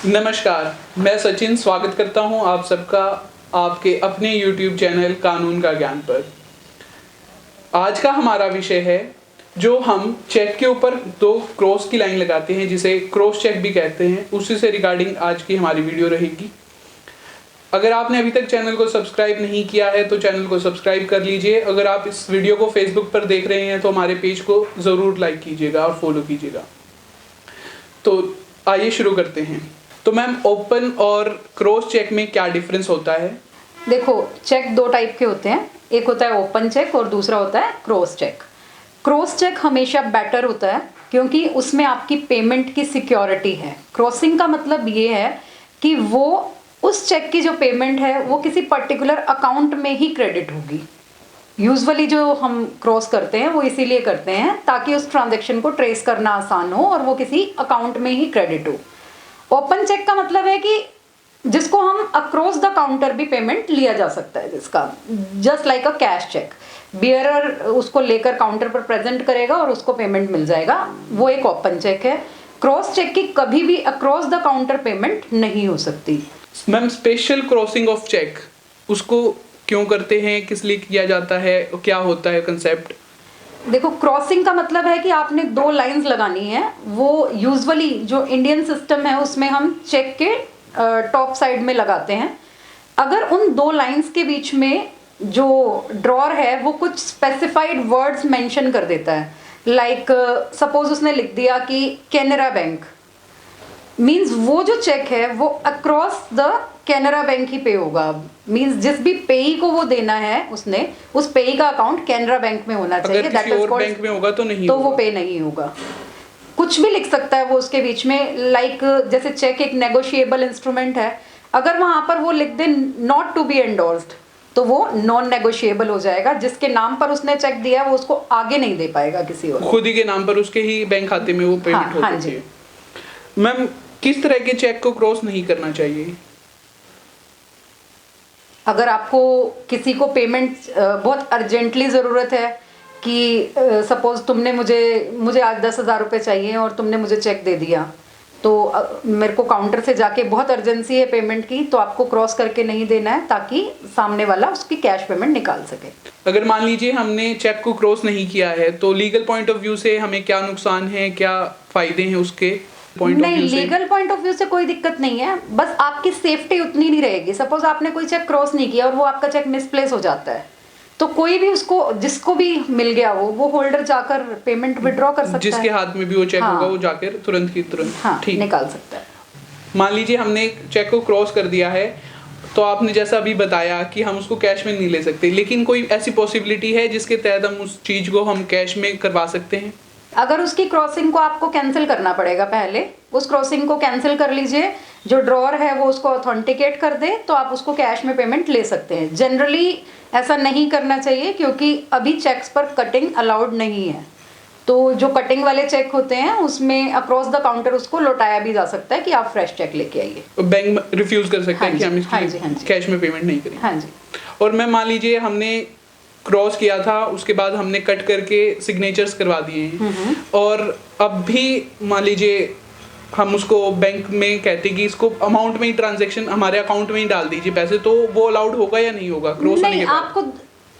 नमस्कार, मैं सचिन स्वागत करता हूं आप सबका आपके अपने YouTube चैनल कानून का ज्ञान पर। आज का हमारा विषय है जो हम चेक के ऊपर दो क्रॉस की लाइन लगाते हैं जिसे क्रॉस चेक भी कहते हैं, उसी से रिगार्डिंग आज की हमारी वीडियो रहेगी। अगर आपने अभी तक चैनल को सब्सक्राइब नहीं किया है तो चैनल को सब्सक्राइब कर लीजिए। अगर आप इस वीडियो को फेसबुक पर देख रहे हैं तो हमारे पेज को ज़रूर लाइक कीजिएगा और फॉलो कीजिएगा। तो आइए शुरू करते हैं। तो मैम, ओपन और क्रॉस चेक में क्या डिफरेंस होता है? देखो, चेक दो टाइप के होते हैं, एक होता है ओपन चेक और दूसरा होता है क्रॉस चेक। क्रॉस चेक हमेशा बेटर होता है क्योंकि उसमें आपकी पेमेंट की सिक्योरिटी है। क्रॉसिंग का मतलब ये है कि वो उस चेक की जो पेमेंट है वो किसी पर्टिकुलर अकाउंट में ही क्रेडिट होगी। यूजुअली जो हम क्रॉस करते हैं वो इसीलिए करते हैं ताकि उस ट्रांजैक्शन को ट्रेस करना आसान हो और वो किसी अकाउंट में ही क्रेडिट हो। ओपन चेक का मतलब है कि जिसको हम अक्रॉस द काउंटर भी पेमेंट लिया जा सकता है, जिसका just like a cash cheque, bearer उसको लेकर काउंटर पर प्रेजेंट करेगा और उसको पेमेंट मिल जाएगा, वो एक ओपन चेक है। क्रॉस चेक की कभी भी अक्रॉस द काउंटर पेमेंट नहीं हो सकती। Ma'am, special crossing of cheque उसको क्यों करते हैं, किस लिए किया जाता है, क्या होता है कंसेप्ट? देखो, क्रॉसिंग का मतलब है कि आपने दो लाइंस लगानी है। वो यूजुअली जो इंडियन सिस्टम है उसमें हम चेक के टॉप साइड में लगाते हैं। अगर उन दो लाइंस के बीच में जो ड्रॉर है वो कुछ स्पेसिफाइड वर्ड्स मेंशन कर देता है, लाइक सपोज उसने लिख दिया कि कैनरा बैंक, मीन्स वो जो चेक है वो अक्रॉस द कैनरा बैंक ही पे होगा। मीन्स जिस भी पेई को वो देना है उसने उस पेई का अकाउंट कैनरा बैंक में होना चाहिए। अगर किसी और बैंक में होगा तो नहीं तो होगा। वो पे नहीं होगा। कुछ भी लिख सकता है वो उसके बीच में, लाइक जैसे चेक एक नेगोशिएबल इंस्ट्रूमेंट है, अगर वहां पर वो लिख दे नॉट टू बी एंडोर्स्ड तो वो नॉन नेगोशिएबल हो जाएगा। जिसके नाम पर उसने चेक दिया है वो उसको आगे नहीं दे पाएगा किसी और, खुद ही के नाम पर उसके ही बैंक खाते में वो पेमेंट होती है। मैम, किस तरह के चेक को क्रॉस नहीं करना चाहिए? अगर आपको किसी को पेमेंट बहुत अर्जेंटली ज़रूरत है कि सपोज तुमने मुझे आज 10,000 रुपये चाहिए और तुमने मुझे चेक दे दिया, तो मेरे को काउंटर से जाके बहुत अर्जेंसी है पेमेंट की, तो आपको क्रॉस करके नहीं देना है ताकि सामने वाला उसकी कैश पेमेंट निकाल सके। अगर मान लीजिए हमने चेक को क्रॉस नहीं किया है तो लीगल पॉइंट ऑफ व्यू से हमें क्या नुकसान है, क्या फायदे हैं उसके पॉइंट ऑफ व्यू से? लीगल पॉइंट ऑफ व्यू से कोई दिक्कत नहीं है, बस आपकी सेफ्टी उतनी नहीं रहेगी। सपोज आपने कोई चेक क्रॉस नहीं किया और वो आपका चेक मिसप्लेस हो जाता है तो कोई भी उसको जिसको भी मिल गया वो होल्डर जाकर पेमेंट विड्रॉ कर सकता है। जिसके हाथ में भी वो चेक होगा वो जाकर तुरंत की तुरंत निकाल सकता है। मान लीजिए हमने चेक को क्रॉस कर दिया है तो आपने जैसा अभी बताया कि हम उसको कैश में नहीं ले सकते, लेकिन कोई ऐसी पॉसिबिलिटी है जिसके तहत हम उस चीज को हम कैश में करवा सकते हैं? अगर उसकी क्रॉसिंग को आपको कैंसिल करना पड़ेगा, पहले उस क्रॉसिंग को कैंसिल कर लीजिए, जो ड्रॉर है वो उसको ऑथेंटिकेट कर दे तो आप उसको कैश में पेमेंट ले सकते हैं। जनरली ऐसा नहीं करना चाहिए क्योंकि अभी चेक्स पर कटिंग अलाउड नहीं है। तो जो कटिंग वाले चेक होते हैं उसमें अक्रॉस द काउंटर उसको लौटाया भी जा सकता है कि आप फ्रेश चेक लेके आइए। बैंक रिफ्यूज कर सकता है कि हम इसकी कैश में पेमेंट नहीं करेंगे। हाँ जी। और मैं मान लीजिए हमने क्रॉस किया था, उसके बाद हमने कट करके सिग्नेचर्स करवा दिए हैं और अब भी मान लीजिए हम उसको बैंक में कहते कि इसको अमाउंट में ही ट्रांजैक्शन हमारे अकाउंट में ही डाल दीजिए पैसे, तो वो अलाउड होगा या नहीं होगा क्रॉस होने के बाद?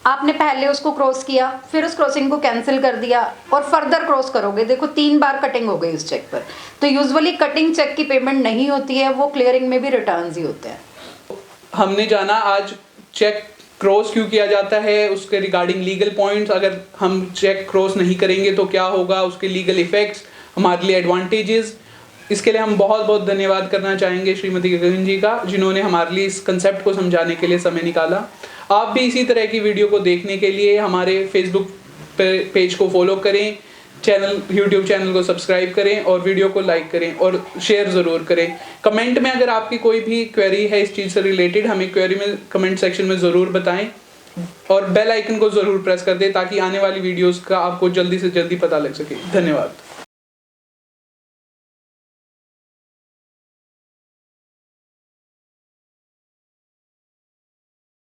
आपने पहले उसको क्रॉस किया, फिर उस क्रॉसिंग को कैंसिल कर दिया और फर्दर क्रॉस करोगे, देखो 3 बार कटिंग हो गई उस चेक पर, तो यूजुअली कटिंग चेक की पेमेंट नहीं होती है, वो क्लियरिंग में भी रिटर्न्स ही होते हैं। हमने जाना आज चेक क्रॉस क्यों किया जाता है, उसके रिगार्डिंग लीगल पॉइंट्स, अगर हम चेक क्रॉस नहीं करेंगे तो क्या होगा, उसके लीगल इफेक्ट्स, हमारे लिए एडवांटेजेस। इसके लिए हम बहुत बहुत धन्यवाद करना चाहेंगे श्रीमती गगन जी का, जिन्होंने हमारे लिए इस कंसेप्ट को समझाने के लिए समय निकाला। आप भी इसी तरह की वीडियो को देखने के लिए हमारे फेसबुक पेज को फॉलो करें, यूट्यूब चैनल को सब्सक्राइब करें और वीडियो को लाइक करें और शेयर ज़रूर करें। कमेंट में अगर आपकी कोई भी क्वेरी है इस चीज़ से रिलेटेड, हमें क्वेरी में कमेंट सेक्शन में ज़रूर बताएं और बेल आइकन को ज़रूर प्रेस कर दें ताकि आने वाली वीडियोस का आपको जल्दी से जल्दी पता लग सके। धन्यवाद।